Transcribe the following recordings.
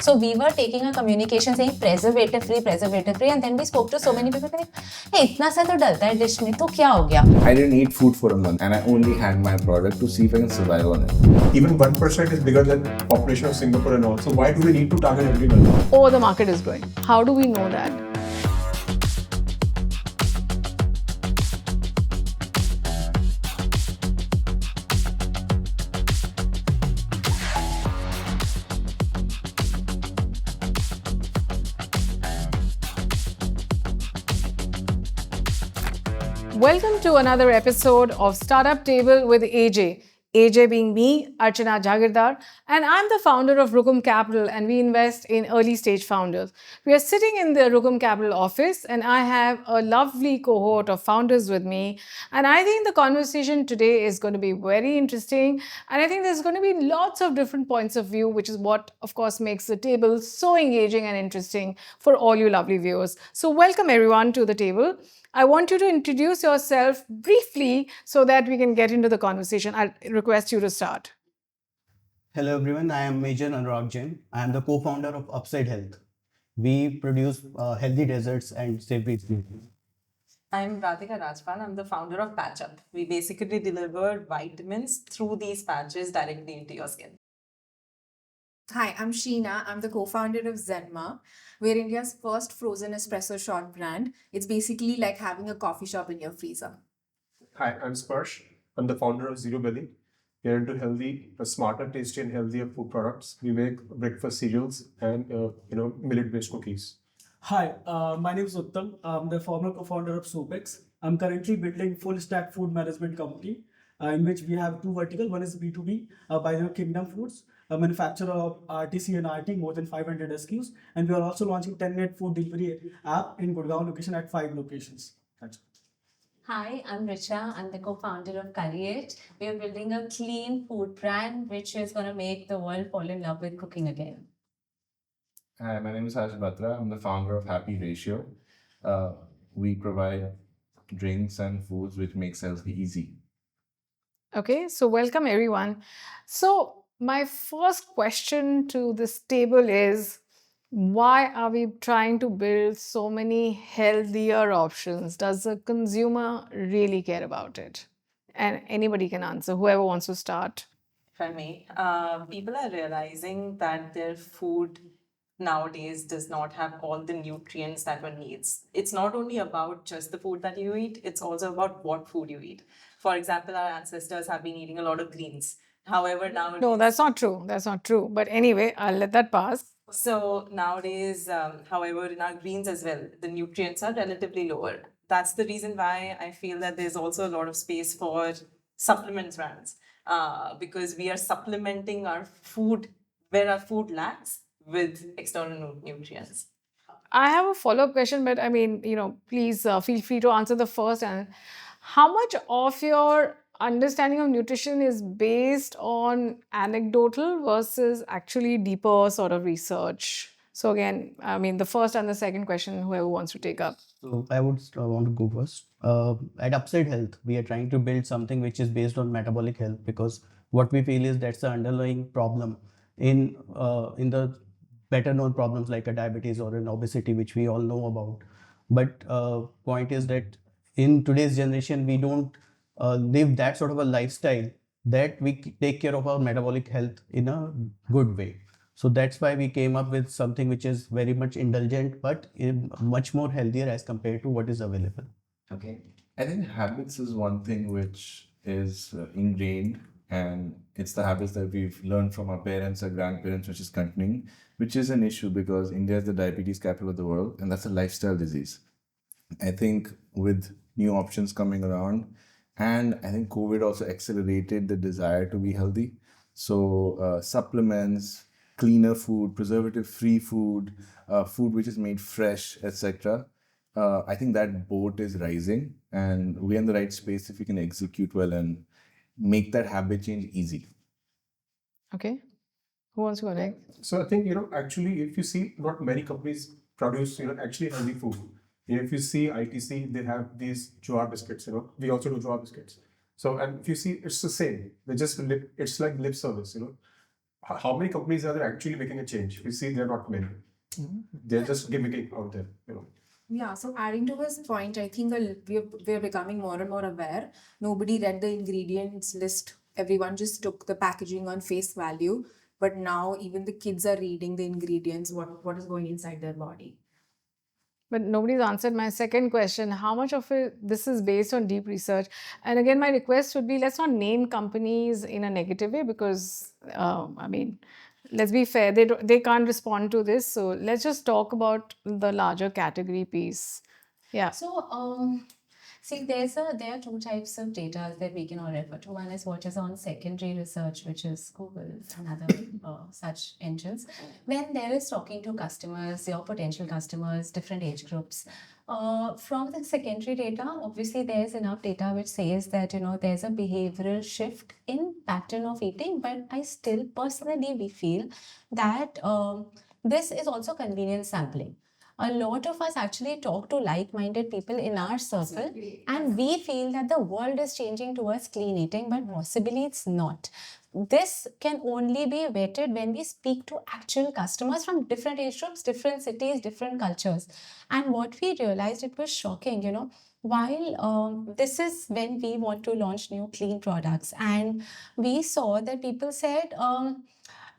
So we were taking a communication saying preservative free, and then we spoke to so many people like, hey, इतना सा तो डलता है dish में, तो क्या हो गया? I didn't eat food for a month and I only had my product to see if I can survive on it. Even 1% is bigger than population of Singapore and all. So why do we need to target everyone? Oh, the market is growing. How do we know that? Welcome to another episode of Startup Table with AJ. AJ being me, Archana Jahagirdar, and I'm the founder of Rukam Capital, and we invest in early stage founders. We are sitting in the Rukam Capital office, and I have a lovely cohort of founders with me. And I think the conversation today is going to be very interesting. And I think there's going to be lots of different points of view, which is what, of course, makes the table so engaging and interesting for all you lovely viewers. So, welcome everyone to the table. I want you to introduce yourself briefly so that we can get into the conversation. I'll request you to start. Hello everyone, I am Major Anurag Jain. I am the co-founder of Upside Health. We produce healthy desserts and savory smoothies. I'm Radhika Rajpan. I'm the founder of Patch Up. We basically deliver vitamins through these patches directly into your skin. Hi, I'm Sheena. I'm the co-founder of Zenma. We're India's first frozen espresso shot brand. It's basically like having a coffee shop in your freezer. Hi, I'm Sparsh. I'm the founder of Zero Belly. We're into healthy, smarter, tasty, and healthier food products. We make breakfast cereals and millet-based cookies. Hi, my name is Uttam. I'm the former co-founder of Sopex. I'm currently building full-stack food management company in which we have two verticals. One is B2B by the Kingdom Foods, a manufacturer of RTC and RT, more than 500 SKUs. And we are also launching 10-minute food delivery app in Gurgaon location at 5 locations. That's it. Hi, I'm Richa. I'm the co-founder of Curry. We are building a clean food brand which is going to make the world fall in love with cooking again. Hi, my name is Harsh Batra. I'm the founder of Happy Ratio. We provide drinks and foods which makes healthy easy. Okay, so welcome everyone. So, my first question to this table is, why are we trying to build so many healthier options? Does the consumer really care about it? And anybody can answer, whoever wants to start. If I may, people are realizing that their food nowadays does not have all the nutrients that one needs. It's not only about just the food that you eat, it's also about what food you eat. For example, our ancestors have been eating a lot of greens. However, nowadays... No, that's not true. That's not true. But anyway, I'll let that pass. So nowadays, however, in our greens as well, the nutrients are relatively lower. That's the reason why I feel that there's also a lot of space for supplements brands because we are supplementing our food where our food lacks with external nutrients. I have a follow-up question, but I mean, please feel free to answer the first. And how much of your understanding of nutrition is based on anecdotal versus actually deeper sort of research? So again, I mean, the first and the second question, whoever wants to take up. So I would want to go first. At Upside Health, we are trying to build something which is based on metabolic health because what we feel is that's the underlying problem in the better known problems like a diabetes or an obesity, which we all know about. But point is that in today's generation, we don't live that sort of a lifestyle that we take care of our metabolic health in a good way. So that's why we came up with something which is very much indulgent, but much more healthier as compared to what is available. Okay. I think habits is one thing which is ingrained, and it's the habits that we've learned from our parents or grandparents, which is continuing, which is an issue because India is the diabetes capital of the world, and that's a lifestyle disease. I think with new options coming around, and I think COVID also accelerated the desire to be healthy. So supplements, cleaner food, preservative-free food, food which is made fresh, etc. I think that boat is rising, and we're in the right space if we can execute well and make that habit change easy. Okay. Who wants to go next? So I think, actually, if you see, not many companies produce, actually healthy food. If you see ITC, they have these jowar biscuits, we also do jowar biscuits. So, and if you see, it's the same. They just it's like lip service, How many companies are there actually making a change? We see they're not many. They're just gimmicking out there. Yeah, so adding to his point, I think we're becoming more and more aware. Nobody read the ingredients list. Everyone just took the packaging on face value. But now even the kids are reading the ingredients, what is going inside their body. But nobody's answered my second question. How much of it this is based on deep research? And again, my request would be, let's not name companies in a negative way, because I mean, let's be fair, they can't respond to this. So let's just talk about the larger category piece. Yeah. So, see, there are two types of data that we can all refer to. One is what is on secondary research, which is Google and other such engines. When there is talking to customers, your potential customers, different age groups. From the secondary data, obviously there's enough data which says that there's a behavioral shift in pattern of eating, but I still personally we feel that this is also convenience sampling. A lot of us actually talk to like-minded people in our circle, and we feel that the world is changing towards clean eating, but possibly it's not. This can only be vetted when we speak to actual customers from different age groups, different cities, different cultures. And what we realized, it was shocking, while this is when we want to launch new clean products, and we saw that people said,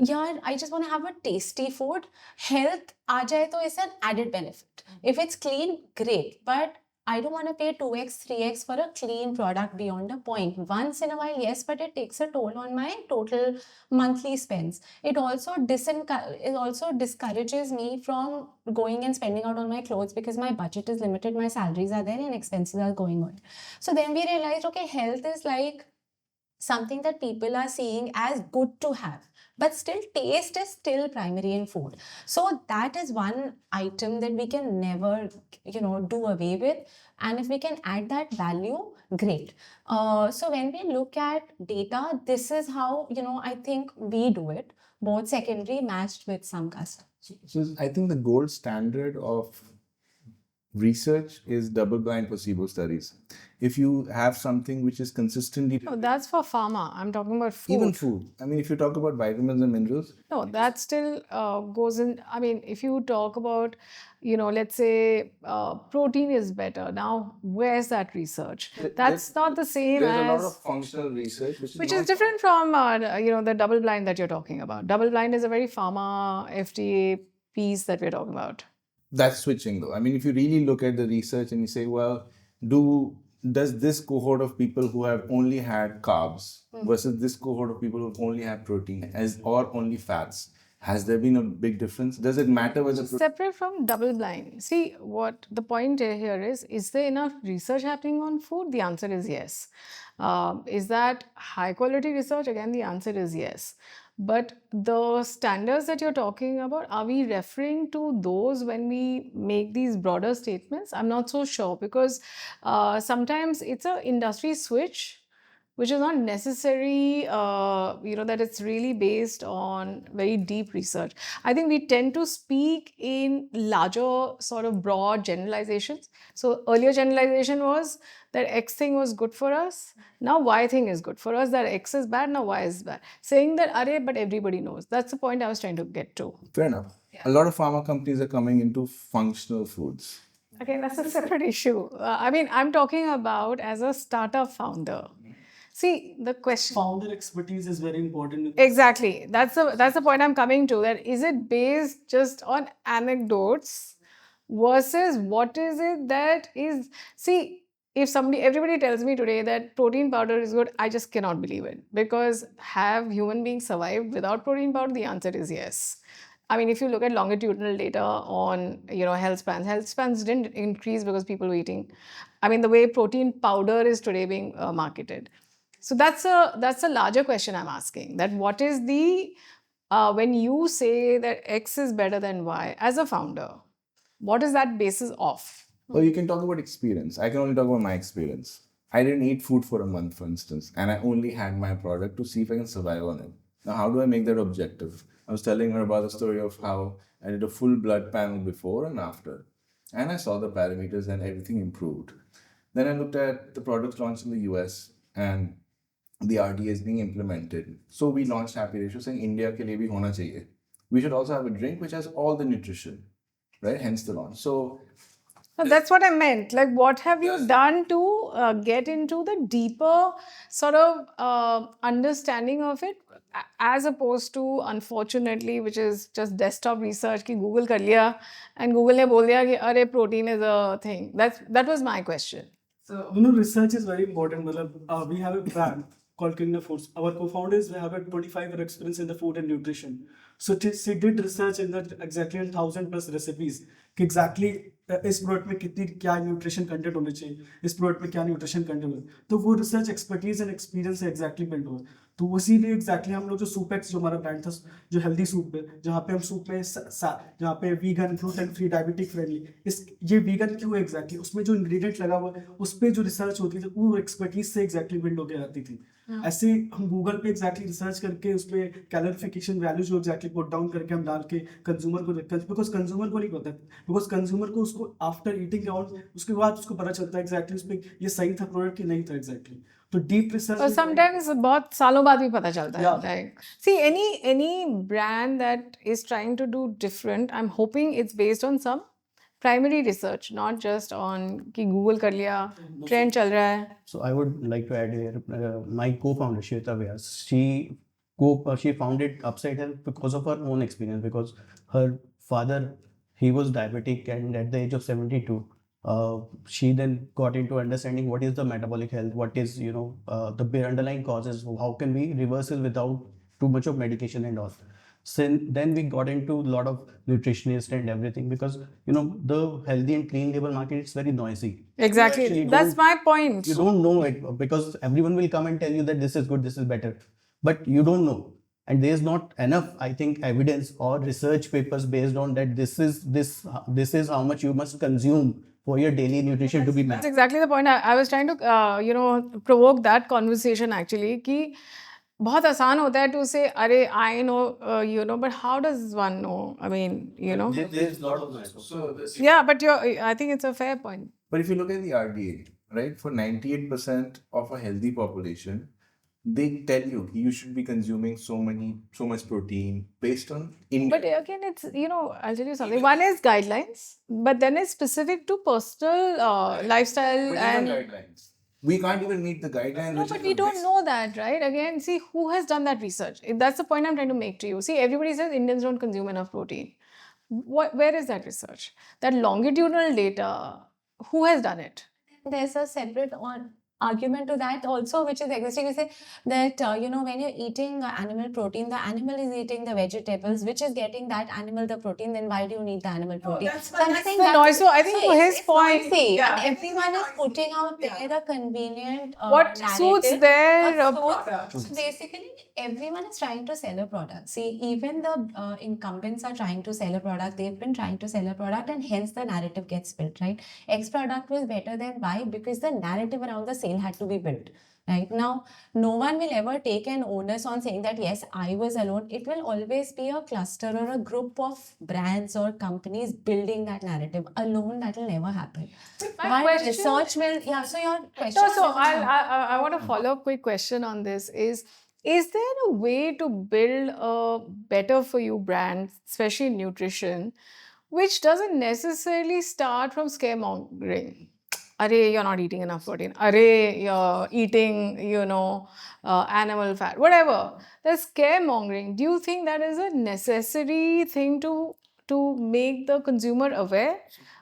yeah, I just want to have a tasty food. Health aa jaye to is an added benefit. If it's clean, great. But I don't want to pay 2x, 3x for a clean product beyond a point. Once in a while, yes, but it takes a toll on my total monthly spends. It also discourages me from going and spending out on my clothes because my budget is limited, my salaries are there and expenses are going on. So then we realized, okay, health is like something that people are seeing as good to have, but still taste is still primary in food. So that is one item that we can never do away with, and if we can add that value, great. So when we look at data, this is how I think we do it, both secondary matched with some customers. So I think the gold standard of research is double-blind placebo studies. If you have something which is consistently... No, that's for pharma. I'm talking about food. Even food. I mean, if you talk about vitamins and minerals... No, that still goes in. I mean, if you talk about, let's say protein is better. Now, where's that research? That's not the same There's as... a lot of functional research which is different from, the double blind that you're talking about. Double blind is a very pharma, FDA piece that we're talking about. That's switching though. I mean, if you really look at the research and you say, well, does this cohort of people who have only had carbs versus this cohort of people who only have protein or only fats, has there been a big difference? Does it matter whether... Separate from double blind. See, what the point here is there enough research happening on food? The answer is yes. Is that high quality research? Again, the answer is yes. But the standards that you're talking about, are we referring to those when we make these broader statements? I'm not so sure, because sometimes it's an industry switch, which is not necessary, that it's really based on very deep research. I think we tend to speak in larger sort of broad generalizations. So earlier generalization was that X thing was good for us. Now Y thing is good for us. That X is bad. Now Y is bad. Saying that, but everybody knows. That's the point I was trying to get to. Fair enough. Yeah. A lot of pharma companies are coming into functional foods. Okay, that's a separate issue. I'm talking about as a startup founder. See, the question... Founder expertise is very important. Exactly. That's the point I'm coming to. That is it based just on anecdotes versus what is it that is... See, if everybody tells me today that protein powder is good, I just cannot believe it. Because have human beings survived without protein powder? The answer is yes. I mean, if you look at longitudinal data on, health spans didn't increase because people were eating. I mean, the way protein powder is today being marketed. So that's a larger question I'm asking. That what is the, when you say that X is better than Y, as a founder, what is that basis of? Well, you can talk about experience. I can only talk about my experience. I didn't eat food for a month, for instance, and I only had my product to see if I can survive on it. Now, how do I make that objective? I was telling her about the story of how I did a full blood panel before and after. And I saw the parameters and everything improved. Then I looked at the products launched in the US, and the RDA is being implemented. So we launched Happy Ratio saying India ke liye bhi hona chahiye. We should also have a drink which has all the nutrition, right? Hence the launch. So No, that's what I meant. Like, what have you done to get into the deeper sort of understanding of it, as opposed to, unfortunately, which is just desktop research ki Google kar liya and Google ne bol diya ki अरे protein is a thing. That was my question. So, research is very important. We have a brand called Kingdom Foods. Our co-founders have a 25-year experience in the food and nutrition. So she did research in the exactly 1,000+ recipes. कि exactly इस product में कितनी क्या nutrition content होने चाहिए, इस product में क्या न्यूट्रिशन कंटेंट होना, तो वो रिसर्च एक्सपर्टीज एंड एक्सपीरियंस है एग्जैक्टली बिल्ड हुआ. तो उसी लिए एग्जैक्टली हम लोग जो सूप एक्स जो हमारा ब्रांड था, जो हेल्दी सूप है, जहाँ पे हम सूप में जहाँ पे vegan, gluten free, diabetic friendly, इस ये वीगन क्यों है एग्जैक्टली, उसमें जो इंग्रेडिएंट लगा हुआ है उस पर जो रिसर्च होती थी वो एक्सपर्टीज से एग्जैक्टली बिल्ड होकर आती थी. ऐसे हम गूगल पे एग्जैक्टली रिसर्च करके उस पर कैलोरिफिकेशन वैल्यू जो एग्जैक्टली पुट डाउन करके हम डाल के कंज्यूमर को देखते हैं, बिकॉज कंज्यूमर को नहीं पता, बिकॉज कंज्यूमर को उसको आफ्टर ईटिंग आउट उसके बाद उसको पता चलता है एग्जैक्टली उस पर ये सही था प्रोडक्ट कि नहीं था एग्जैक्टली. तो डीप रिसर्च और sometimes बहुत सालों बाद भी पता चलता है. Like, see, any brand that is trying to do different, I'm hoping it's based on some primary research, not just on कि Google कर लिया, trend चल रहा है. So I would like to add here, my co-founder Shweta Vyas, she founded Upside Health because of her own experience, because her father, he was diabetic, and at the age of 72, she then got into understanding what is the metabolic health, what is the underlying causes, how can we reverse it without too much of medication and all. So then we got into a lot of nutritionists and everything, because the healthy and clean label market is very noisy. Exactly, that's my point. You don't know it, because everyone will come and tell you that this is good, this is better, but you don't know, and there is not enough, I think, evidence or research papers based on that this is how much you must consume for your daily nutrition to be met. That's exactly the point. I was trying to provoke that conversation actually कि बहुत आसान होता है to say अरे I know but how does one know? I mean There's a lot of that. So this, yeah, but I think it's a fair point. but if you look at the RDA, right, for 98% of a healthy population, they tell you you should be consuming so much protein based on But again, it's I'll tell you something. One is guidelines, but then it's specific to personal lifestyle and. guidelines. We can't even meet the guidelines. No, but we don't know that, right? Again, see, who has done that research? That's the point I'm trying to make to you. See, everybody says Indians don't consume enough protein. Where is that research? That longitudinal data, who has done it? There's a separate argument to that also, which is existing. You say that when you're eating animal protein, the animal is eating the vegetables, which is getting that animal the protein. Then why do you need the animal protein? So I'm saying so I think to his point, and everyone is putting out there the convenient what suits narrative, their product. So basically, everyone is trying to sell a product. See, even the incumbents are trying to sell a product. They've been trying to sell a product, and hence the narrative gets built, right? X product was better than Y because the narrative around the sale had to be built. Right now, no one will ever take an onus on saying that yes, I was alone. It will always be a cluster or a group of brands or companies building that narrative. Alone, that will never happen. But research will, so your question. So I want to follow up quick question on this is there a way to build a better for you brand, especially in nutrition, which doesn't necessarily start from scaremongering? Array, you're not eating enough protein. Array, you're eating, animal fat, whatever. There's scaremongering. Do you think that is a necessary thing to make the consumer aware?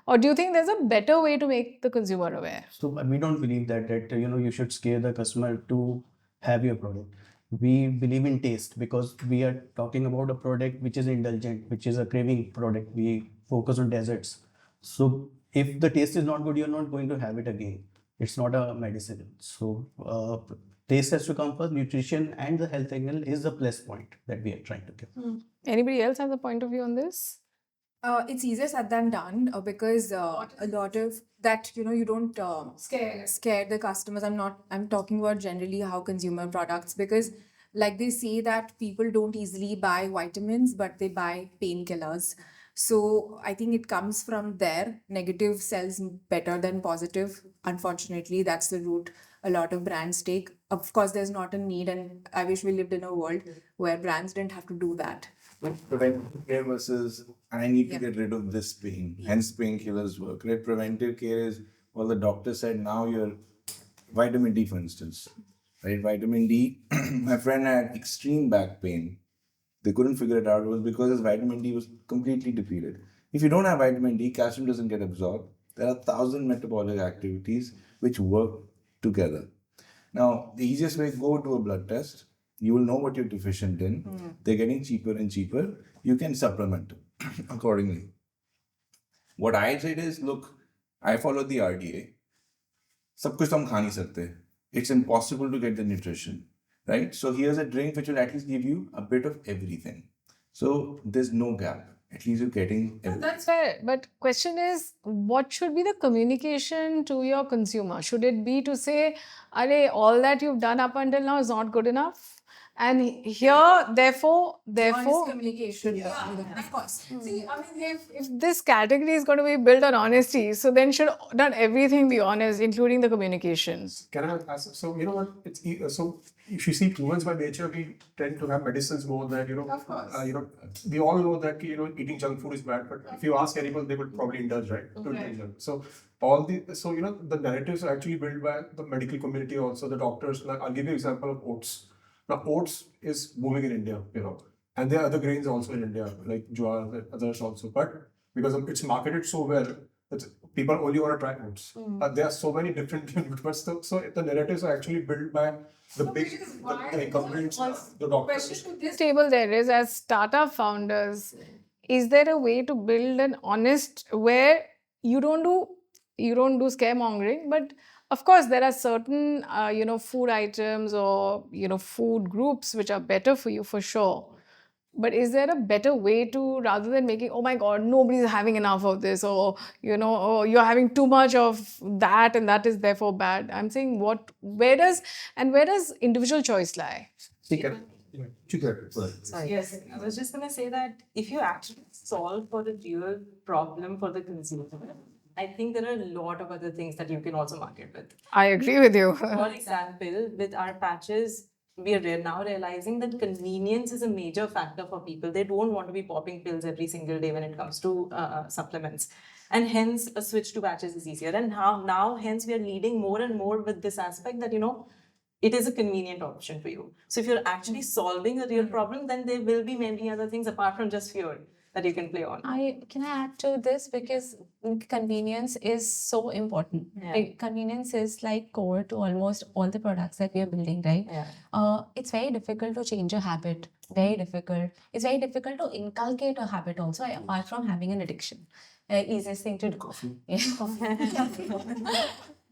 Or do you think there's a better way to make the consumer aware? So we don't believe that you should scare the customer to have your product. We believe in taste, because we are talking about a product which is indulgent, which is a craving product. We focus on desserts. So if the taste is not good, you're not going to have it again. It's not a medicine. So taste has to come first. Nutrition and the health angle is the plus point that we are trying to give. Anybody else has a point of view on this? It's easier said than done because a lot of that, you don't scare the customers. I'm talking about generally how consumer products, because like they say that people don't easily buy vitamins, but they buy painkillers. So I think it comes from there. Negative sells better than positive. Unfortunately, that's the route a lot of brands take. of course, there's not a need, and I wish we lived in a world where brands didn't have to do that. Preventive care versus I need to Yeah. get rid of this pain. Hence, painkillers work. Right? Preventive care is well, the doctor said now you're vitamin D, for instance. Right? Vitamin D. My friend had extreme back pain. They couldn't figure it out. It was because his vitamin D was completely depleted. If you don't have vitamin D, calcium doesn't get absorbed. There are 1,000 metabolic activities which work together. Now, the easiest way, go to a blood test. You will know what you're deficient in. They're getting cheaper and cheaper. You can supplement accordingly. What I said is, look, I follow the RDA. सब कुछ तो हम खा नहीं सकते. It's impossible to get the nutrition, right? So here's a drink which will at least give you a bit of everything. So there's no gap. At least you're getting everything. That's fair. But question is, what should be the communication to your consumer? Should it be to say, "Arey, all that you've done up until now is not good enough," and here, therefore, Honest communication. Of course. see, I mean, if this category is going to be built on honesty, so then should not everything be honest, including the communications? Can I ask? So you know what? So if you see humans by nature, we tend to have medicines more than Of course. we all know that eating junk food is bad, but if you ask anyone, they would probably indulge, right? To eat junk. So the narratives are actually built by the medical community, also the doctors. Like, I'll give you an example of oats. Now, oats is booming in India, and there are other grains also in India, like jowar and others also. But because it's marketed so well, that people only want to try oats. There are so many different but so the narratives are actually built by the incumbents, the doctors. This table there is, as startup founders, is there a way to build an honest where you don't do scaremongering, but of course there are certain food items or food groups which are better for you for sure. But is there a better way to, rather than making, oh my God, nobody's having enough of this, or oh, you're having too much of that and that is therefore bad? I'm saying where does individual choice lie? Sorry, yes, I was just going to say that if you actually solve for the real problem for the consumer, I think there are a lot of other things that you can also market with. I agree with you. For example, with our patches, we are now realizing that convenience is a major factor for people. They don't want to be popping pills every single day when it comes to supplements. And hence, a switch to patches is easier. And now, hence, we are leading more and more with this aspect that, it is a convenient option for you. So if you're actually solving a real problem, then there will be many other things apart from just fear that you can play on. Can I add to this, because convenience is so important. Yeah. Like, convenience is like core to almost all the products that we are building, right? Yeah. It's very difficult to change a habit. Very difficult. It's very difficult to inculcate a habit also, apart from having an addiction. Easiest thing to do. Coffee.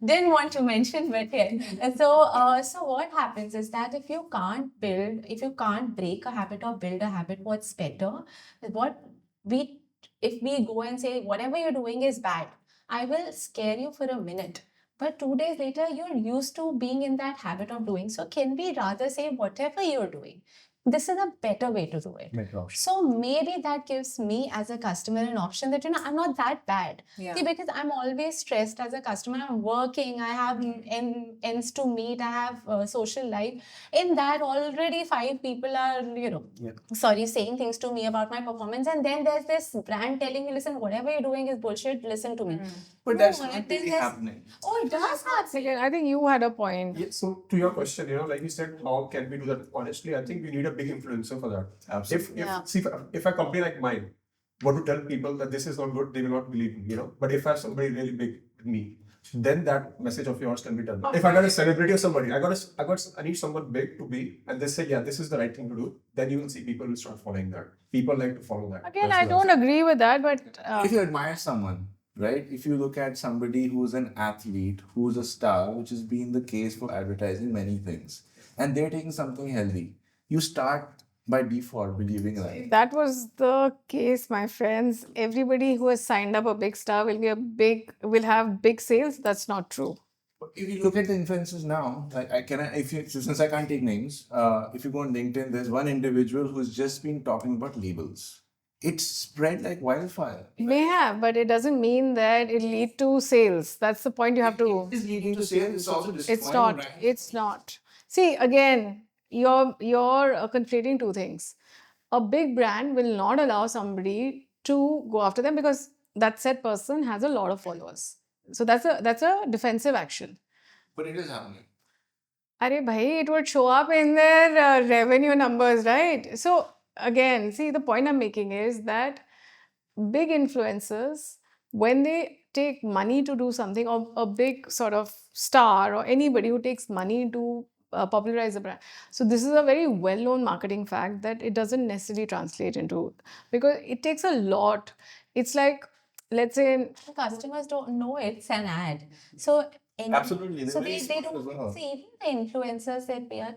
Didn't want to mention, but yeah. So what happens is that if you can't break a habit or build a habit, what's better? If we go and say whatever you're doing is bad, I will scare you for a minute. But 2 days later, you're used to being in that habit of doing. So can we rather say whatever you're doing, this is a better way to do it. Better option. So maybe that gives me as a customer an option that, I'm not that bad. Yeah. See, because I'm always stressed as a customer. I'm working, I have ends to meet, I have social life. In that, already 5 people are, saying things to me about my performance. And then there's this brand telling me, listen, whatever you're doing is bullshit, listen to me. But that's not really happening. Oh, it does happen. Again, I think you had a point. Yeah, so to your question, like you said, how can we do that? Honestly, I think we need a big influencer for that. Absolutely. If a company like mine were to tell people that this is not good, they will not believe me, But if I have somebody really big with me, then that message of yours can be done. If I got a celebrity or somebody, I need someone big to be, and they say, yeah, this is the right thing to do, then you will see people will start following that. People like to follow that. Again, That's I what don't agree with that, but If you admire someone, right? If you look at somebody who's an athlete, who's a star, which has been the case for advertising many things, and they're taking something healthy, you start by default believing that. if that was the case, my friends, everybody who has signed up a big star will have big sales. That's not true. If you look at the influencers now, since I can't take names, if you go on LinkedIn, there's one individual who's just been talking about labels. It's spread like wildfire. It may have, but it doesn't mean that it lead to sales. That's the point you have to. It is leading to sales. It's also It's destroying not. brands. It's not. See, again, you're conflating two things. A big brand will not allow somebody to go after them because that said person has a lot of followers. So that's a defensive action. But it is happening. Arey bhai, it would show up in their revenue numbers, right? So again, see, the point I'm making is that big influencers, when they take money to do something, or a big sort of star, or anybody who takes money to popularize a brand. So this is a very well-known marketing fact that it doesn't necessarily translate into, because it takes a lot. It's like, let's say, Customers don't know it's an ad. So Absolutely, So they're very they smart as don't well. see, even the influencers that we are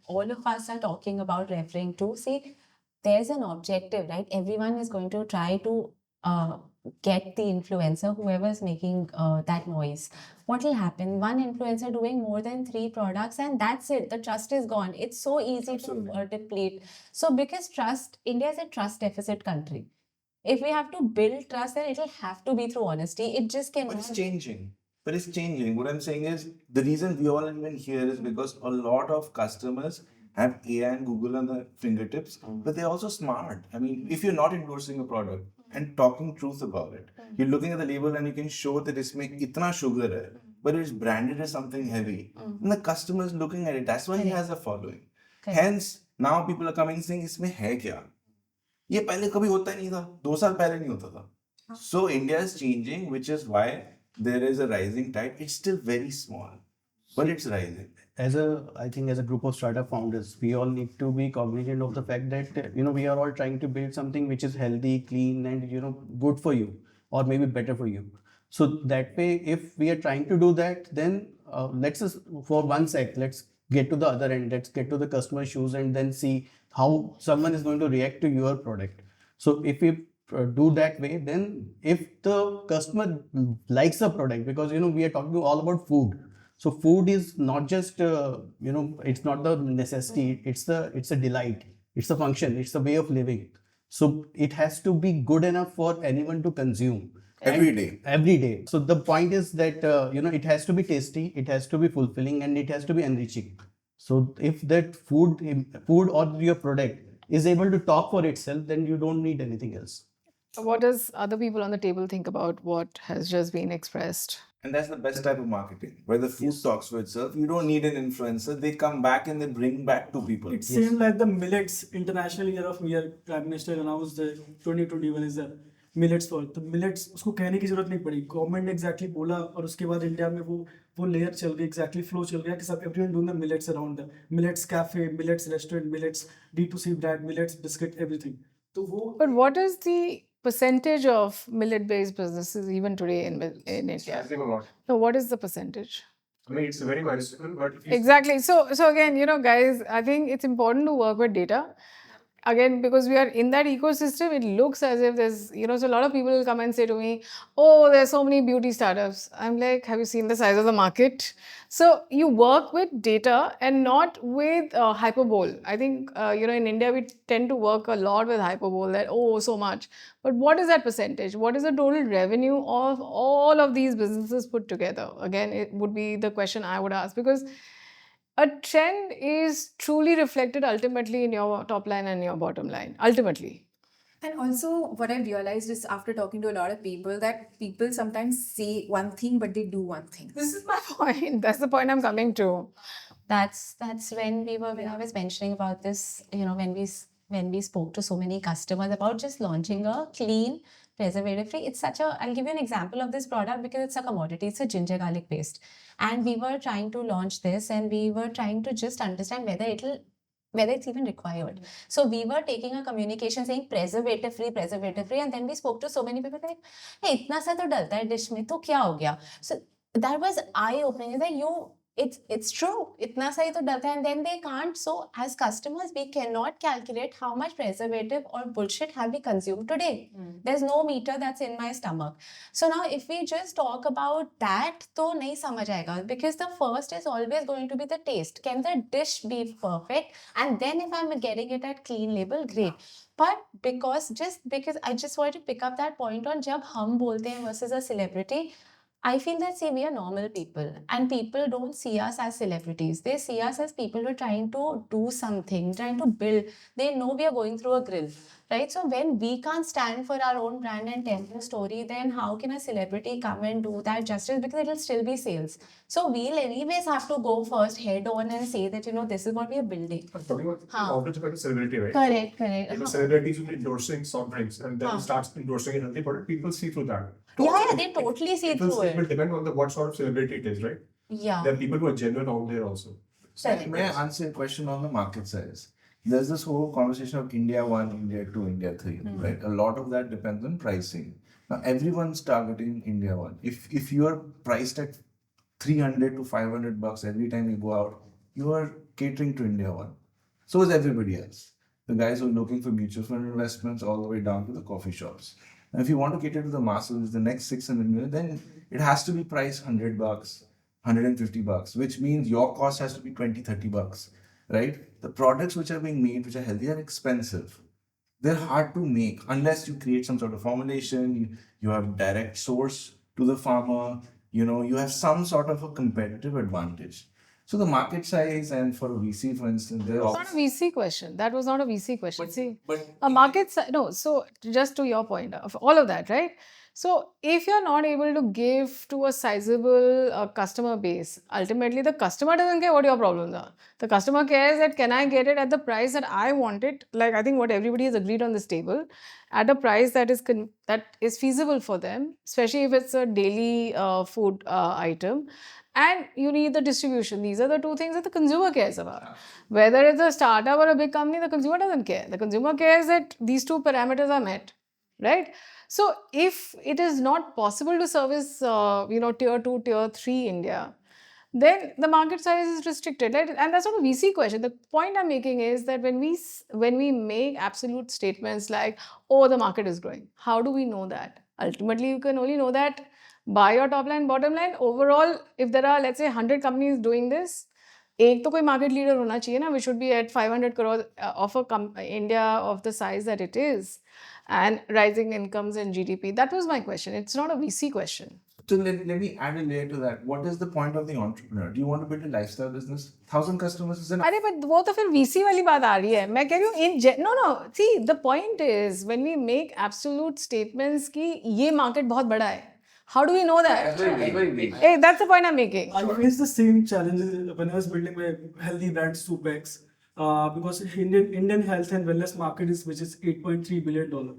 all of us are talking about, referring to. See, there's an objective, right? Everyone is going to try to get the influencer, whoever is making that noise. What will happen? One influencer doing more than 3 products, and that's it. The trust is gone. It's so easy to deplete. So because trust, India is a trust deficit country. If we have to build trust, then it'll have to be through honesty. It just But cannot. it's changing. But it's changing. What I'm saying is the reason we all even here is because a lot of customers have AI and Google on their fingertips, but they're also smart. I mean, if you're not endorsing a product and talking truth about it, you're looking at the label and you can show that इसमें इतना sugar है, but it's branded as something heavy. And the customer is looking at it. That's why he has a following. Hence, now people are coming saying इसमें है क्या? ये पहले कभी होता ही नहीं था. 2 साल पहले नहीं होता था. So India is changing, which is why there is a rising tide. It's still very small, but it's rising. I think as a group of startup founders, we all need to be cognizant of the fact that we are all trying to build something which is healthy, clean, and good for you, or maybe better for you. So that way, if we are trying to do that, then let's just for one sec, let's get to the other end. Let's get to the customer shoes and then see how someone is going to react to your product. So if we do that way, then if the customer likes the product, because we are talking all about food. So food is not just it's not the necessity, it's a delight, it's a function, it's a way of living. So it has to be good enough for anyone to consume every day. So the point is that it has to be tasty, it has to be fulfilling, and it has to be enriching. So if that food or your product is able to talk for itself, then you don't need anything else. what does other people on the table think about what has just been expressed? And that's the best type of marketing, where the food talks for itself. You don't need an influencer. They come back and they bring back to people. It seemed like the millets International Year of Meal Prime Minister announced 2021 is the millets for the millets. उसको कहने की जरूरत नहीं पड़ी. Government ने exactly बोला और उसके बाद इंडिया में वो layer चल गई, exactly flow चल गया कि सब everyone doing the millets around the millets cafe, millets restaurant, millets D2C brand, millets biscuit, everything. तो वो But what is the percentage of millet-based businesses even today in India? I think a lot. No, what is the percentage? I mean, it's very minuscule, but if you Exactly. So again, guys, I think it's important to work with data. Again, because we are in that ecosystem, it looks as if there's, so a lot of people will come and say to me, oh, there's so many beauty startups. I'm like, have you seen the size of the market? So you work with data and not with hyperbole. I think, in India, we tend to work a lot with hyperbole that, oh, so much. But what is that percentage? What is the total revenue of all of these businesses put together? Again, it would be the question I would ask, because a trend is truly reflected ultimately in your top line and your bottom line, ultimately. And also, what I realized is after talking to a lot of people that people sometimes say one thing, but they do one thing. This is my point. That's the point I'm coming to. That's when I was mentioning about this, when we spoke to so many customers about just launching a clean, preservative free. I'll give you an example of this product because it's a commodity. It's a ginger garlic paste. And we were trying to launch this and we were trying to just understand whether it's even required. So we were taking a communication saying preservative free, and then we spoke to so many people like, hey, itna sa to dalta hai dish mein, to kya ho gaya? So that was eye-opening. It's true. Itna sa hi to dalta hai, and then they can't. So as customers, we cannot calculate how much preservative or bullshit have we consumed today. There's no meter that's in my stomach. So now if we just talk about that, to nahi samajh aayega, because the first is always going to be the taste. Can the dish be perfect? And then if I'm getting it at clean label, great. But because I just wanted to pick up that point on jab hum bolte hain versus a celebrity, I feel that, see, we are normal people and people don't see us as celebrities. They see us as people who are trying to do something, trying to build. They know we are going through a grill, right? So when we can't stand for our own brand and tell the story, then how can a celebrity come and do that justice? Because it'll still be sales. So we'll anyways have to go first head on and say that, this is what we are building. I'm talking about Huh. outlets about a celebrity, right? Correct. You know, celebrities will be endorsing soft drinks and then starts endorsing a healthy product. People see through that. Yeah, they totally see through It will it. depend on what sort of celebrity it is, right? Yeah. There are people who are genuine out there also. Correct. May I answer a question on the market size? There's this whole conversation of India 1, India 2, India 3, right? A lot of that depends on pricing. Now, everyone's targeting India 1. If you are priced at 300 to 500 bucks every time you go out, you are catering to India 1. So is everybody else. The guys who are looking for mutual fund investments all the way down to the coffee shops. And if you want to cater to the masses, the next 600 million, then it has to be priced 100 bucks, 150 bucks, which means your cost has to be 20, 30 bucks, right? The products which are being made, which are healthy, are expensive. They're hard to make unless you create some sort of formulation, you have direct source to the farmer, you have some sort of a competitive advantage. So the market size, and for a VC, for instance, they're It's not a VC question. That was not a VC question. See, but a market size, no, so just to your point of all of that, right? So if you're not able to give to a sizable customer base, ultimately the customer doesn't care what your problems are. The customer cares that can I get it at the price that I want it, like I think what everybody has agreed on this table, at a price that is feasible for them, especially if it's a daily food item. And you need the distribution. These are the two things that the consumer cares about. Whether it's a startup or a big company, the consumer doesn't care. The consumer cares that these two parameters are met, right? So if it is not possible to service, tier 2, tier 3 India, then the market size is restricted, right? And that's not a VC question. The point I'm making is that when we make absolute statements like, oh, the market is growing, how do we know that? Ultimately, you can only know that by your top line, bottom line. Overall, if there are, let's say, 100 companies doing this, एक तो कोई market leader होना चाहिए ना, we should be at 500 crore of India of the size that it is, and rising incomes and GDP. That was my question. It's not a VC question. So let me add a layer to that. What is the point of the entrepreneur? Do you want to build a lifestyle business? 1,000 customers is enough. अरे but वो तो फिर VC वाली बात आ रही है. मैं कह रही हूँ no. See, the point is when we make absolute statements कि ये market बहुत बड़ा है. How do we know that? Hey, that's the point I'm making. I faced the same challenges when I was building my healthy brand Supex, because Indian health and wellness market which is $8.3 billion.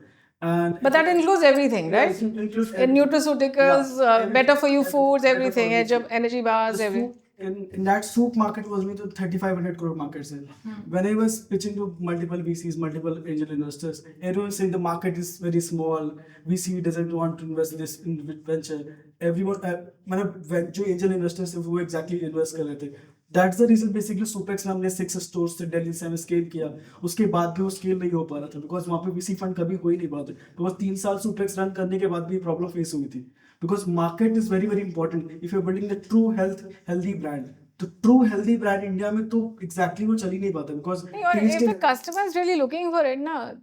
But that includes everything, right? It includes And nutraceuticals, better for you foods, everything, energy bars, everything. In that soup market was me to 3,500 crore market sale. When I was pitching to multiple VCs, multiple angel investors, everyone saying the market is very small. VC doesn't want to invest this in venture. Everyone, जो angel investors है वो exactly invest कर रहे थे. That's the reason basically Supex में हमने 6 stores से दिल्ली से हमें scale किया. उसके बाद भी वो scale नहीं हो पा रहा था because वहाँ पे VC fund कभी हो ही नहीं पा रहा था. Because 3 साल Supex run करने के बाद भी problem face हुई थी. Because market is very, very important. If you're building the true healthy brand, the true healthy brand India में तो exactly वो चल ही नहीं पाता because If the customer is really looking for it,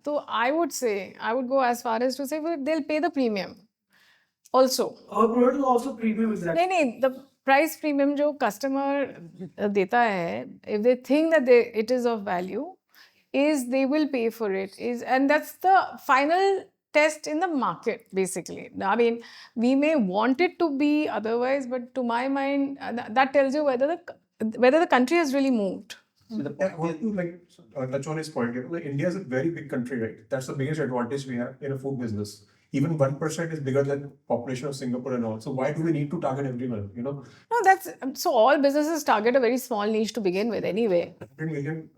so I would go as far as to say they'll pay the premium. Also. Our product is also premium exactly. नहीं, the price premium जो customer देता है, if they think that it is of value, they will pay for it. And that's the final test in the market, basically. I mean, we may want it to be otherwise, but to my mind, that tells you whether the country has really moved. I want to touch on his point. Like India is a very big country, right? That's the biggest advantage we have in a food business. Even 1% is bigger than population of Singapore and all. So why do we need to target everyone? No, so all businesses target a very small niche to begin with anyway. 100 million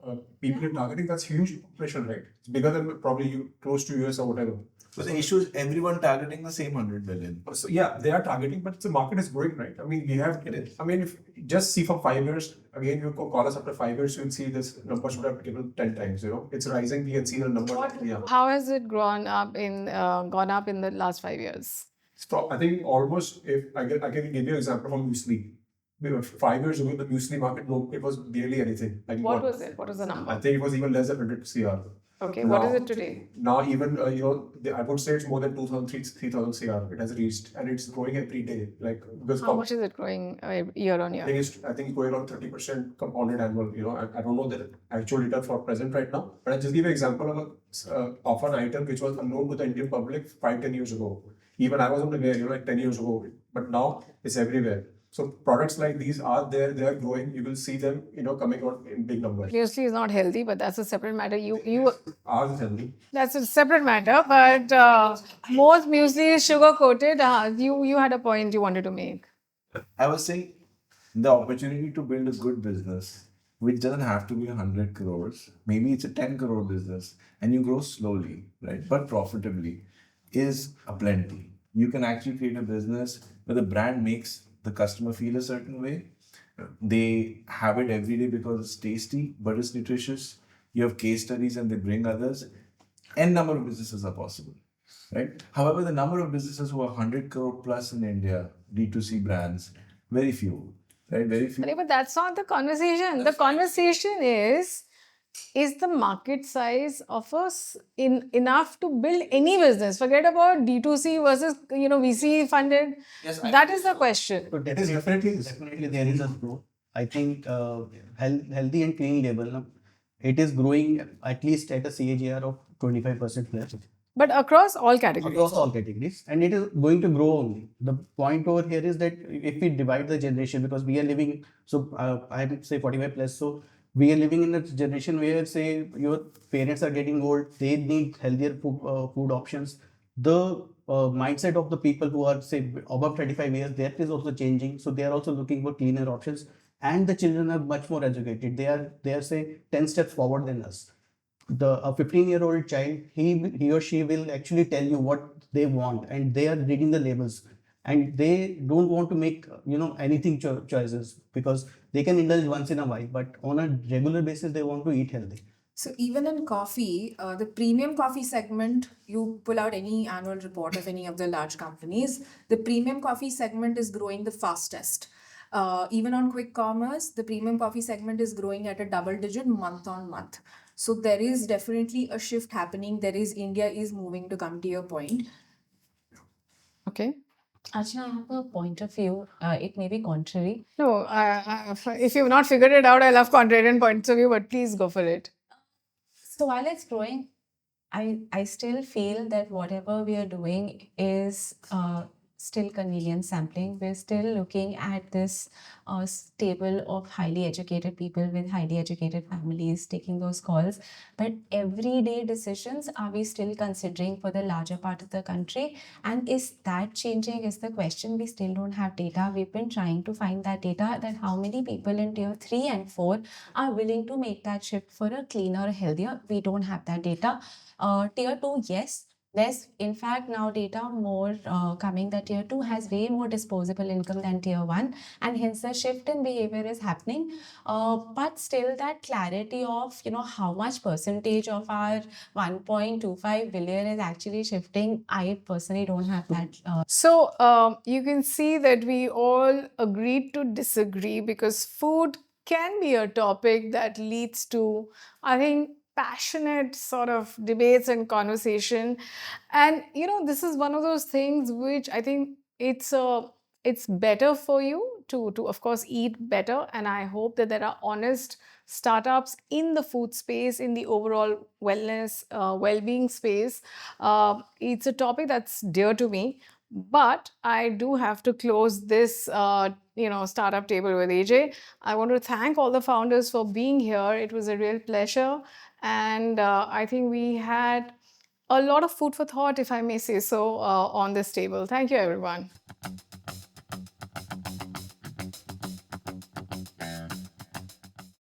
people in targeting, that's huge population, right? It's bigger than probably close to US or whatever. But the issue is everyone targeting the same 100 billion. So yeah, they are targeting, but the market is growing, right? I mean, if just see for 5 years, again, you call us after 5 years, you'll see this number should have given 10 times, It's rising, we can see the number. How has it gone up in the last 5 years? I think almost, if I can give you an example from muesli. 5 years ago, the muesli market, it was barely anything. What was it? What was the number? I think it was even less than 100 CR. Okay, what is Now- it today? Now even I would say it's more than 2,000, 3,000 CR. It has reached, and it's growing every day. Like because How much is it growing year on year? I think it's going on 30% compounded annual. I don't know the actual data for present right now, but I'll just give you an example of an item which was unknown to the Indian public 5-10 years ago. Even I wasn't aware, like 10 years ago, but now it's everywhere. So products like these are there, they are growing. You will see them, coming out in big numbers. Obviously, it's not healthy, but that's a separate matter. You Ours is healthy. That's a separate matter. But most muesli is sugar coated. You had a point you wanted to make. I was saying the opportunity to build a good business, which doesn't have to be 100 crores, maybe it's a 10 crore business and you grow slowly, right? But profitably is a plenty. You can actually create a business where the brand makes the customer feel a certain way. They have it every day because it's tasty, but it's nutritious. You have case studies and they bring others. N number of businesses are possible, right? However, the number of businesses who are 100 crore plus in India, D2C brands, very few, right? Very few. But that's not the conversation. The conversation is the market size of us enough to build any business? Forget about D2C versus VC funded. Yes, That is the question. So It is definitely there is a growth. I think healthy and clean label, no, it is growing at least at a CAGR of 25% plus But across all categories. across all categories, and it is going to grow only. The point over here is that if we divide the generation, because we are living, so I would say 45 plus, so we are living in a generation where, say, your parents are getting old, they need healthier food options. The mindset of the people who are, say, above 35 years, that is also changing. So they are also looking for cleaner options, and the children are much more educated. They are say 10 steps forward than us. A 15-year-old child, he or she will actually tell you what they want, and they are reading the labels, and they don't want to make anything choices, because they can indulge once in a while, but on a regular basis they want to eat healthy. So even in coffee, the premium coffee segment, you pull out any annual report of any of the large companies, the premium coffee segment is growing the fastest. Even on quick commerce, the premium coffee segment is growing at a double digit month on month. So there is definitely a shift happening. India is moving, to come to your point. Okay. Archana, I have a point of view. It may be contrary. No, if you've not figured it out, I love contrarian points of view, but please go for it. So while it's growing, I still feel that whatever we are doing is still convenience sampling. We're still looking at this stable of highly educated people with highly educated families taking those calls. But everyday decisions are we still considering for the larger part of the country? And is that changing is the question. We still don't have data. We've been trying to find that data, that how many people in tier 3 and 4 are willing to make that shift for a cleaner, healthier. We don't have that data. Tier 2, yes. There's in fact now data more coming that tier 2 has way more disposable income than tier 1, and hence the shift in behavior is happening. But still that clarity of how much percentage of our 1.25 billion is actually shifting, I personally don't have that. So you can see that we all agreed to disagree, because food can be a topic that leads to, I think, passionate sort of debates and conversation. And this is one of those things which I think it's better for you to of course eat better, and I hope that there are honest startups in the food space, in the overall wellness well-being space. It's a topic that's dear to me. But I do have to close this, startup table with AJ. I want to thank all the founders for being here. It was a real pleasure. And I think we had a lot of food for thought, if I may say so, on this table. Thank you, everyone.